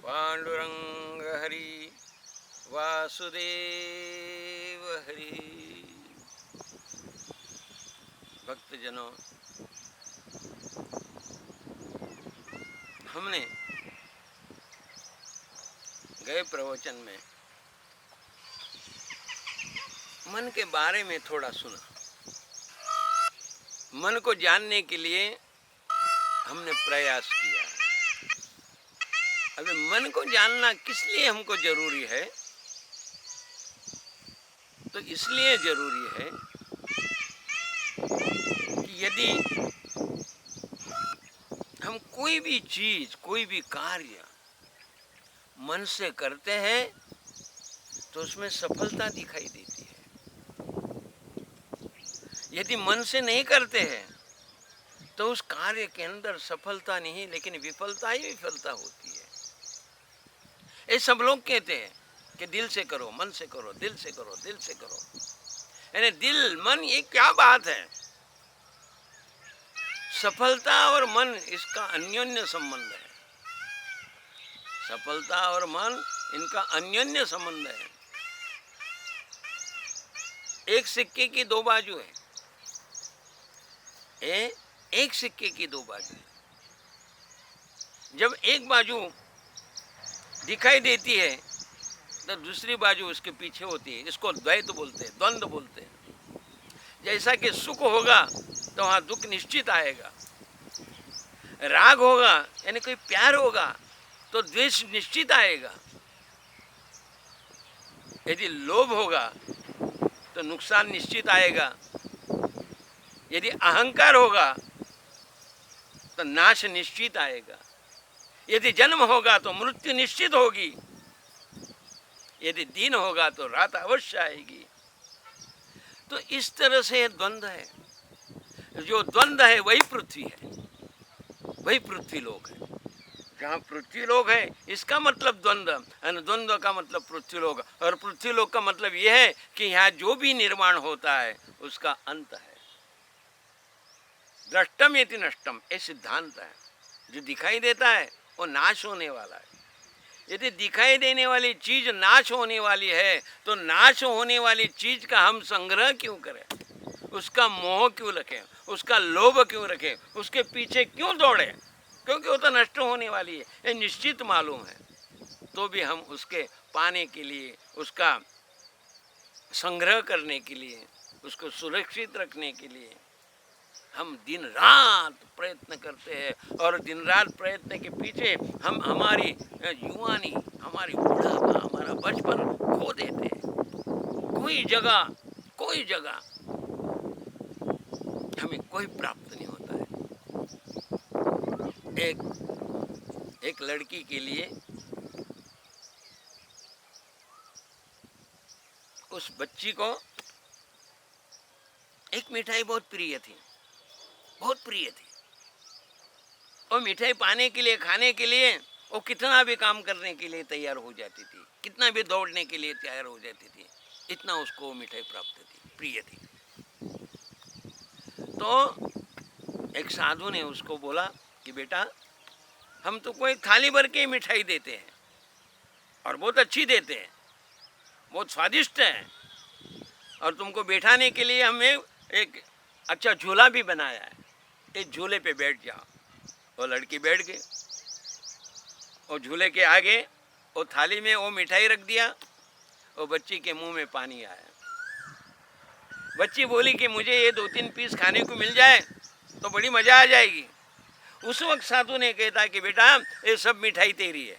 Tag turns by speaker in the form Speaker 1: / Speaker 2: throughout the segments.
Speaker 1: पांडुरंग हरि वासुदेव हरि। भक्तजनों, हमने गए प्रवचन में मन के बारे में थोड़ा सुना। मन को जानने के लिए हमने प्रयास किया। अभी मन को जानना किस लिए हमको जरूरी है? तो इसलिए जरूरी है कि यदि हम कोई भी चीज, कोई भी कार्य मन से करते हैं तो उसमें सफलता दिखाई देती है। यदि मन से नहीं करते हैं तो उस कार्य के अंदर सफलता नहीं, लेकिन विफलता ही विफलता होती है। ये सब लोग कहते हैं कि दिल से करो, मन से करो, दिल से करो, दिल से करो। यानी दिल मन ये क्या बात है? सफलता और मन इसका अन्योन्य संबंध है। सफलता और मन इनका अन्योन्य संबंध है। एक सिक्के की दो बाजू है। एक सिक्के की दो बाजू है। जब एक बाजू दिखाई देती है तो दूसरी बाजू उसके पीछे होती है। इसको द्वैत बोलते हैं, द्वंद्व बोलते हैं। जैसा कि सुख होगा तो वहां दुख निश्चित आएगा, राग होगा यानी कोई प्यार होगा तो द्वेष निश्चित आएगा, यदि लोभ होगा तो नुकसान निश्चित आएगा, यदि अहंकार होगा तो नाश निश्चित आएगा, यदि जन्म होगा तो मृत्यु निश्चित होगी, यदि दिन होगा तो रात अवश्य आएगी। तो इस तरह से द्वंद्व है। जो द्वंद्व है वही पृथ्वी है, वही पृथ्वी लोक है। जहाँ पृथ्वी लोक है इसका मतलब द्वंद्व, और द्वंद्व का मतलब पृथ्वी लोक। और पृथ्वी लोक का मतलब यह है कि यहाँ जो भी निर्माण होता है उसका अंत है। दृष्टम यति नष्टम, ये सिद्धांत है। जो दिखाई देता है वो नाश होने वाला है। यदि दिखाई देने वाली चीज नाश होने वाली है तो नाश होने वाली चीज का हम संग्रह क्यों करें? उसका मोह क्यों रखें? उसका लोभ क्यों रखें? उसके पीछे क्यों दौड़े? क्योंकि वो तो नष्ट होने वाली है, ये निश्चित मालूम है। तो भी हम उसके पाने के लिए, उसका संग्रह करने के लिए, उसको सुरक्षित रखने के लिए हम दिन रात प्रयत्न करते हैं। और दिन रात प्रयत्न के पीछे हम हमारी युवानी, हमारी बुढ़ापा, हमारा बचपन खो देते हैं। कोई जगह हमें कोई प्राप्त नहीं होता है। एक लड़की के लिए उस बच्ची को एक मिठाई बहुत प्रिय थी, बहुत प्रिय थी। और मिठाई पाने के लिए, खाने के लिए वो कितना भी काम करने के लिए तैयार हो जाती थी, कितना भी दौड़ने के लिए तैयार हो जाती थी। इतना उसको मिठाई प्राप्त थी, प्रिय थी। तो एक साधु ने उसको बोला कि बेटा, हम तुमको एक थाली भर के मिठाई देते हैं और बहुत अच्छी देते हैं, बहुत स्वादिष्ट है, और तुमको बैठाने के लिए हमने एक अच्छा झूला भी बनाया है, इस झूले पे बैठ जाओ। वो लड़की बैठ गई। वो झूले के आगे वो थाली में वो मिठाई रख दिया। वो बच्ची के मुंह में पानी आया। बच्ची बोली कि मुझे ये 2-3 पीस खाने को मिल जाए तो बड़ी मजा आ जाएगी। उस वक्त साधु ने कहता कि बेटा, ये सब मिठाई तेरी है।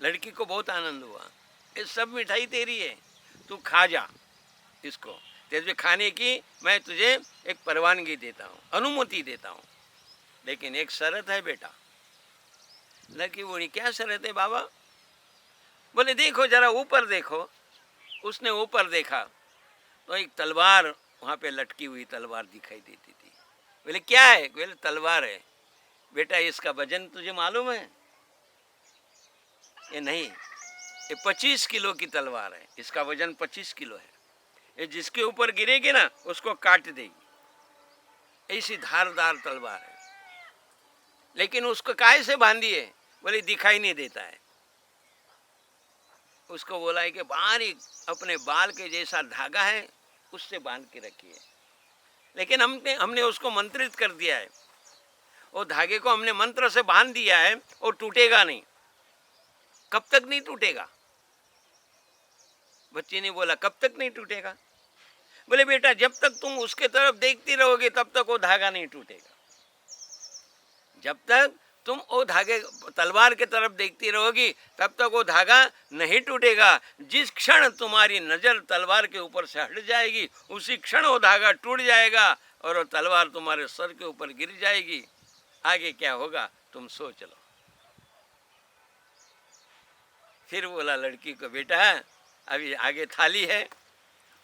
Speaker 1: लड़की को बहुत आनंद हुआ। ये सब मिठाई तेरी है, तू खा जा इसको, तेरे खाने की मैं तुझे एक परवानगी देता हूँ, अनुमति देता हूँ, लेकिन एक शर्त है बेटा। लड़की बोली, क्या शर्त है बाबा? बोले, देखो जरा ऊपर देखो। उसने ऊपर देखा तो एक तलवार वहाँ पे लटकी हुई तलवार दिखाई देती थी। बोले, क्या है? बोले, तलवार है। बेटा, इसका वजन तुझे मालूम है? ये नहीं, ये 25 किलो की तलवार है। इसका वजन 25 किलो है। ये जिसके ऊपर गिरेगी ना उसको काट देगी। ऐसी धारदार तलवार है। लेकिन उसको काहे से बांधी है? बोले, दिखाई नहीं देता है। उसको बोला है कि बारीक अपने बाल के जैसा धागा है उससे बांध के रखिए। लेकिन हमने उसको मंत्रित कर दिया है, वो धागे को हमने मंत्र से बांध दिया है, वो टूटेगा नहीं। कब तक नहीं टूटेगा? बच्ची ने बोला कब तक नहीं टूटेगा? बोले बेटा जब तक तुम उसके तरफ देखती रहोगे तब तक वो धागा नहीं टूटेगा। जब तक तुम वो धागे तलवार के तरफ देखती रहोगी तब तक वो धागा नहीं टूटेगा। जिस क्षण तुम्हारी नजर तलवार के ऊपर से हट जाएगी उसी क्षण वो धागा टूट जाएगा और वो तलवार तुम्हारे सर के ऊपर गिर जाएगी। आगे क्या होगा तुम सोच लो। फिर बोला लड़की को बेटा अभी आगे थाली है,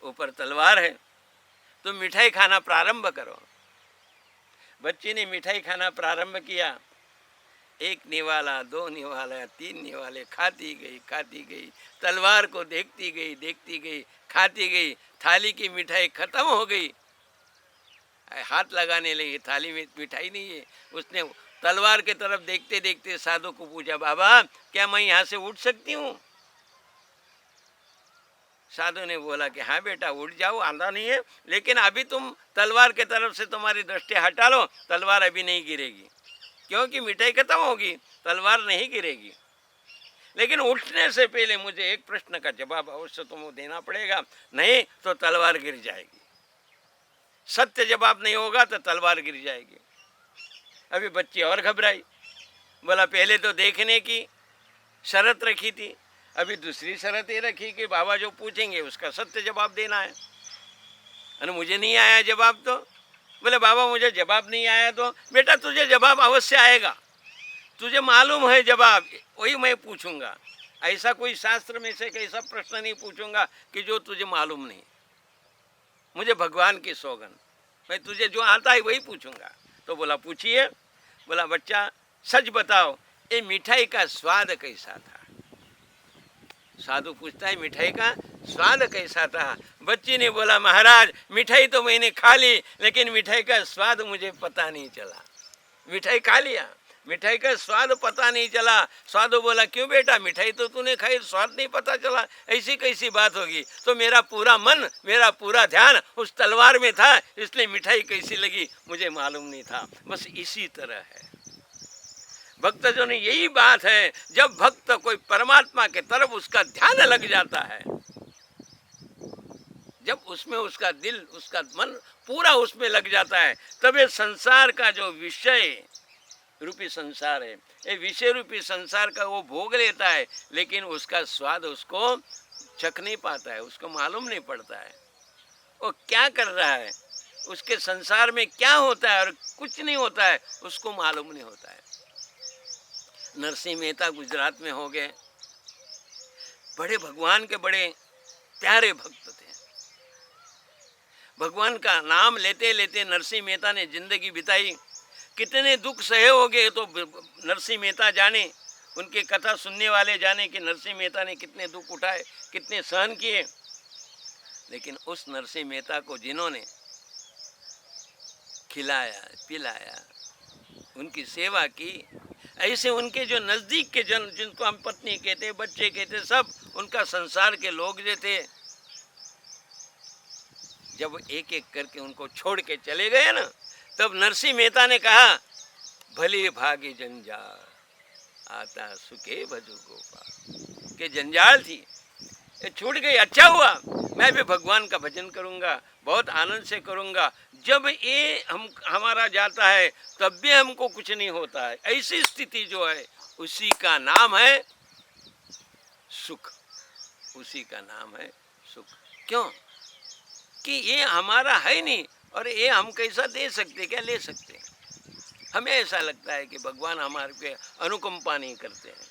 Speaker 1: ऊपर तलवार है, तुम मिठाई खाना प्रारंभ करो। बच्ची ने मिठाई खाना प्रारंभ किया। एक निवाला, दो निवाला, तीन निवाले, खाती गई, तलवार को देखती गई, खाती गई। थाली की मिठाई खत्म हो गई। हाथ लगाने लगी, थाली में मिठाई नहीं है। उसने तलवार के तरफ देखते देखते साधु को पूछा, बाबा क्या मैं यहाँ से उठ सकती हूँ? साधु ने बोला कि हाँ बेटा उठ जाओ, आंधा नहीं है, लेकिन अभी तुम तलवार के तरफ से तुम्हारी दृष्टि हटा लो, तलवार अभी नहीं गिरेगी, क्योंकि मिठाई खत्म होगी, तलवार नहीं गिरेगी। लेकिन उठने से पहले मुझे एक प्रश्न का जवाब अवश्य तुमको देना पड़ेगा, नहीं तो तलवार गिर जाएगी। सत्य जवाब नहीं होगा तो तलवार गिर जाएगी। अभी बच्ची और घबराई, बोला पहले तो देखने की शर्त रखी थी, अभी दूसरी शर्त ये रखी कि बाबा जो पूछेंगे उसका सत्य जवाब देना है। और मुझे नहीं आया जवाब तो बोले बाबा मुझे जवाब नहीं आया तो बेटा तुझे जवाब अवश्य आएगा, तुझे मालूम है जवाब, वही मैं पूछूंगा। ऐसा कोई शास्त्र में से ऐसा प्रश्न नहीं पूछूंगा कि जो तुझे मालूम नहीं। मुझे भगवान की सौगंध, मैं तुझे जो आता है वही पूछूंगा। तो बोला पूछिए। बोला बच्चा सच बताओ ये मिठाई का स्वाद कैसा था? साधु पूछता है मिठाई का स्वाद कैसा था? बच्ची ने बोला महाराज मिठाई तो मैंने खा ली, लेकिन मिठाई का स्वाद मुझे पता नहीं चला। मिठाई खा लिया, मिठाई का स्वाद पता नहीं चला। साधु बोला क्यों बेटा, मिठाई तो तूने खाई, स्वाद नहीं पता चला, ऐसी कैसी बात होगी? तो मेरा पूरा मन, मेरा पूरा ध्यान उस तलवार में था, इसलिए मिठाई कैसी लगी मुझे मालूम नहीं था। बस इसी तरह है भक्तजनों ने, यही बात है। जब भक्त कोई परमात्मा के तरफ उसका ध्यान लग जाता है, जब उसमें उसका दिल, उसका मन पूरा उसमें लग जाता है, तब ये संसार का जो विषय रूपी संसार है, ये विषय रूपी संसार का वो भोग लेता है, लेकिन उसका स्वाद उसको चख नहीं पाता है, उसको मालूम नहीं पड़ता है वो क्या कर रहा है, उसके संसार में क्या होता है और कुछ नहीं होता है, उसको मालूम नहीं होता है। नरसिंह मेहता गुजरात में हो गए, बड़े भगवान के बड़े प्यारे भक्त थे। भगवान का नाम लेते लेते नरसिंह मेहता ने जिंदगी बिताई। कितने दुख सहे होंगे तो नरसिंह मेहता जाने, उनकी कथा सुनने वाले जाने कि नरसिंह मेहता ने कितने दुख उठाए, कितने सहन किए। लेकिन उस नरसिंह मेहता को जिन्होंने खिलाया पिलाया, उनकी सेवा की, ऐसे उनके जो नज़दीक के जन, जिनको हम पत्नी कहते, बच्चे कहते, सब उनका संसार के लोग जो थे, जब एक एक करके उनको छोड़ के चले गए ना, तब नरसिंह मेहता ने कहा भले भागे जंजाल आता सुखे भजो गोपाल। के जंजाल थी ये छूट गई, अच्छा हुआ, मैं भी भगवान का भजन करूंगा, बहुत आनंद से करूंगा। जब ये हमारा जाता है तब भी हमको कुछ नहीं होता है, ऐसी स्थिति जो है उसी का नाम है सुख, उसी का नाम है सुख। क्यों कि ये हमारा है नहीं, और ये हम कैसा दे सकते, क्या ले सकते? हमें ऐसा लगता है कि भगवान हमारे पे अनुकंपा नहीं करते हैं,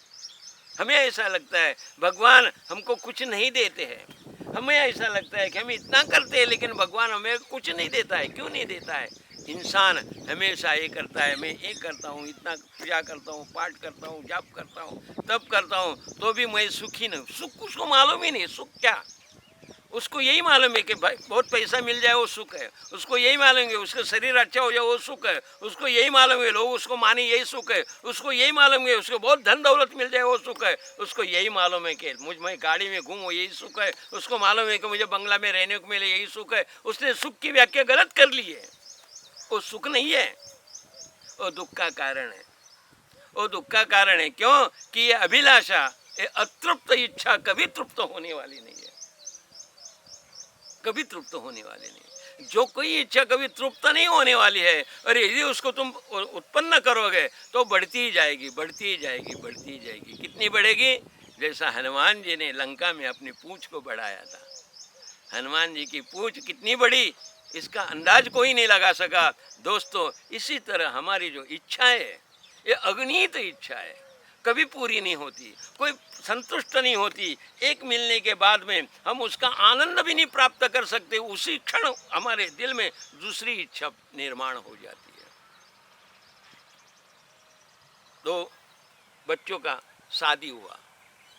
Speaker 1: हमें ऐसा लगता है भगवान हमको कुछ नहीं देते हैं, हमें ऐसा लगता है कि हम इतना करते हैं लेकिन भगवान हमें कुछ नहीं देता है। क्यों नहीं देता है? इंसान हमेशा ये करता है, मैं ये करता हूँ, इतना पूजा करता हूँ, पाठ करता हूँ, जाप करता हूँ, तब करता हूँ, तो भी मैं सुखी नहीं, सुख उसको मालूम ही नहीं, सुख क्या। उसको यही मालूम है कि भाई बहुत पैसा मिल जाए वो सुख है, उसको यही मालूम है उसका शरीर अच्छा हो जाए वो सुख है, उसको यही मालूम है लोग उसको माने यही सुख है, उसको यही मालूम है उसको बहुत धन दौलत मिल जाए वो सुख है, उसको यही मालूम है कि मैं गाड़ी में घूमूँ यही सुख है, उसको मालूम है कि मुझे बंगला में रहने को मिले यही सुख है। उसने सुख की व्याख्या गलत कर ली है। वो सुख नहीं है, वो दुख का कारण है। वो दुख का कारण है। क्यों कि ये अभिलाषा, ये अतृप्त इच्छा कभी तृप्त होने वाली नहीं है, कभी तृप्त होने वाली नहीं। जो कोई इच्छा कभी तृप्त नहीं होने वाली है, और यदि उसको तुम उत्पन्न करोगे तो बढ़ती ही जाएगी, बढ़ती ही जाएगी, बढ़ती ही जाएगी। कितनी बढ़ेगी? जैसा हनुमान जी ने लंका में अपनी पूंछ को बढ़ाया था। हनुमान जी की पूंछ कितनी बड़ी, इसका अंदाज कोई नहीं लगा सका। दोस्तों, इसी तरह हमारी जो इच्छा है, ये अगणित इच्छा है, कभी पूरी नहीं होती, कोई संतुष्ट नहीं होती। एक मिलने के बाद में हम उसका आनंद भी नहीं प्राप्त कर सकते, उसी क्षण हमारे दिल में दूसरी इच्छा निर्माण हो जाती है। तो बच्चों का शादी हुआ,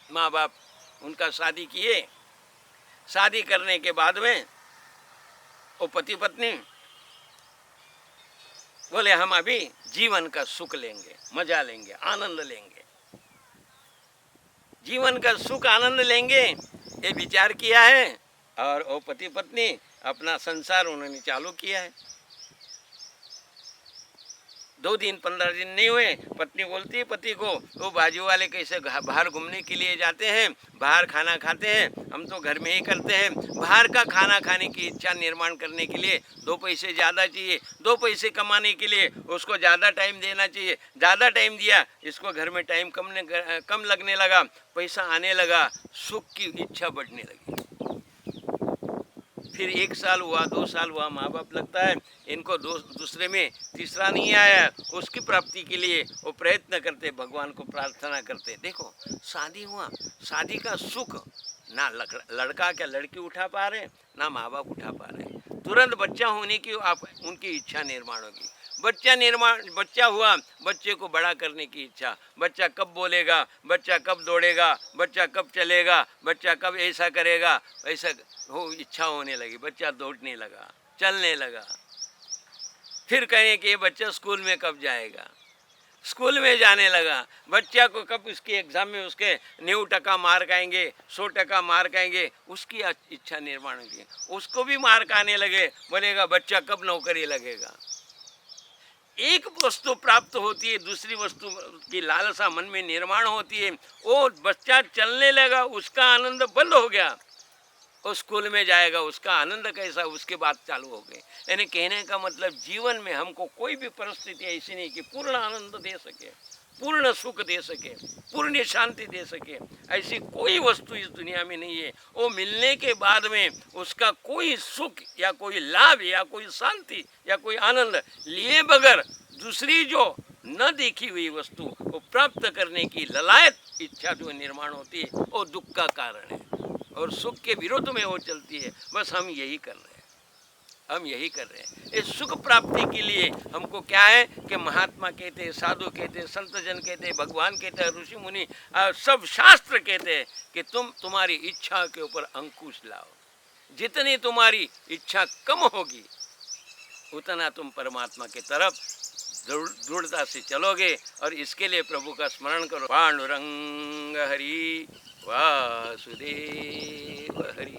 Speaker 1: माँ बाप उनका शादी किए। शादी करने के बाद में वो पति पत्नी बोले हम अभी जीवन का सुख लेंगे, मजा लेंगे, आनंद लेंगे, जीवन का सुख आनंद लेंगे, ये विचार किया है। और वो पति पत्नी अपना संसार उन्होंने चालू किया है। 2 दिन 15 दिन नहीं हुए, पत्नी बोलती है पति को, वो बाजू वाले कैसे बाहर घूमने के लिए जाते हैं, बाहर खाना खाते हैं, हम तो घर में ही करते हैं। बाहर का खाना खाने की इच्छा निर्माण करने के लिए 2 पैसे ज़्यादा चाहिए, 2 पैसे कमाने के लिए उसको ज़्यादा टाइम देना चाहिए। ज़्यादा टाइम दिया, इसको घर में टाइम कम लगने लगा, पैसा आने लगा, सुख की इच्छा बढ़ने लगी। फिर 1 साल हुआ, 2 साल हुआ, माँ बाप लगता है इनको दूसरे में तीसरा नहीं आया, उसकी प्राप्ति के लिए वो प्रयत्न करते, भगवान को प्रार्थना करते। देखो, शादी हुआ, शादी का सुख ना लड़का क्या लड़की उठा पा रहे, ना माँ बाप उठा पा रहे। तुरंत बच्चा होने की उनकी इच्छा निर्माण होगी। बच्चा हुआ, बच्चे को बड़ा करने की इच्छा, बच्चा कब बोलेगा, बच्चा कब दौड़ेगा, बच्चा कब चलेगा, बच्चा कब ऐसा करेगा, ऐसा हो इच्छा होने लगी। बच्चा दौड़ने लगा, चलने लगा। फिर कहें कि ये बच्चा स्कूल में कब जाएगा, स्कूल में जाने लगा। बच्चा को कब उसके एग्ज़ाम में उसके 90% मार्क आएंगे, 100% मार्क आएंगे, उसकी इच्छा निर्माण होगी। उसको भी मार्क आने लगे, बोलेगा बच्चा कब नौकरी लगेगा। एक वस्तु प्राप्त होती है, दूसरी वस्तु की लालसा मन में निर्माण होती है। वो बच्चा चलने लगा, उसका आनंद बंद हो गया। वो स्कूल में जाएगा, उसका आनंद कैसा, उसके बाद चालू हो गए। यानी कहने का मतलब, जीवन में हमको कोई भी परिस्थिति ऐसी नहीं कि पूर्ण आनंद दे सके, पूर्ण सुख दे सके, पूर्ण शांति दे सके, ऐसी कोई वस्तु इस दुनिया में नहीं है। वो मिलने के बाद में उसका कोई सुख या कोई लाभ या कोई शांति या कोई आनंद लिए बगैर दूसरी जो न देखी हुई वस्तु को प्राप्त करने की ललायत इच्छा जो निर्माण होती है, वो दुख का कारण है और सुख के विरोध में वो चलती है। बस हम यही कर रहे हैं, हम यही कर रहे हैं। इस सुख प्राप्ति के लिए हमको क्या है कि महात्मा कहते हैं, साधु कहते हैं, संत जन कहते हैं, भगवान कहते हैं, ऋषि मुनि सब शास्त्र कहते हैं कि तुम्हारी इच्छा के ऊपर अंकुश लाओ। जितनी तुम्हारी इच्छा कम होगी, उतना तुम परमात्मा की तरफ दृढ़ता से चलोगे। और इसके लिए प्रभु का स्मरण करो। पांडुरंग हरि वासुदेव हरि।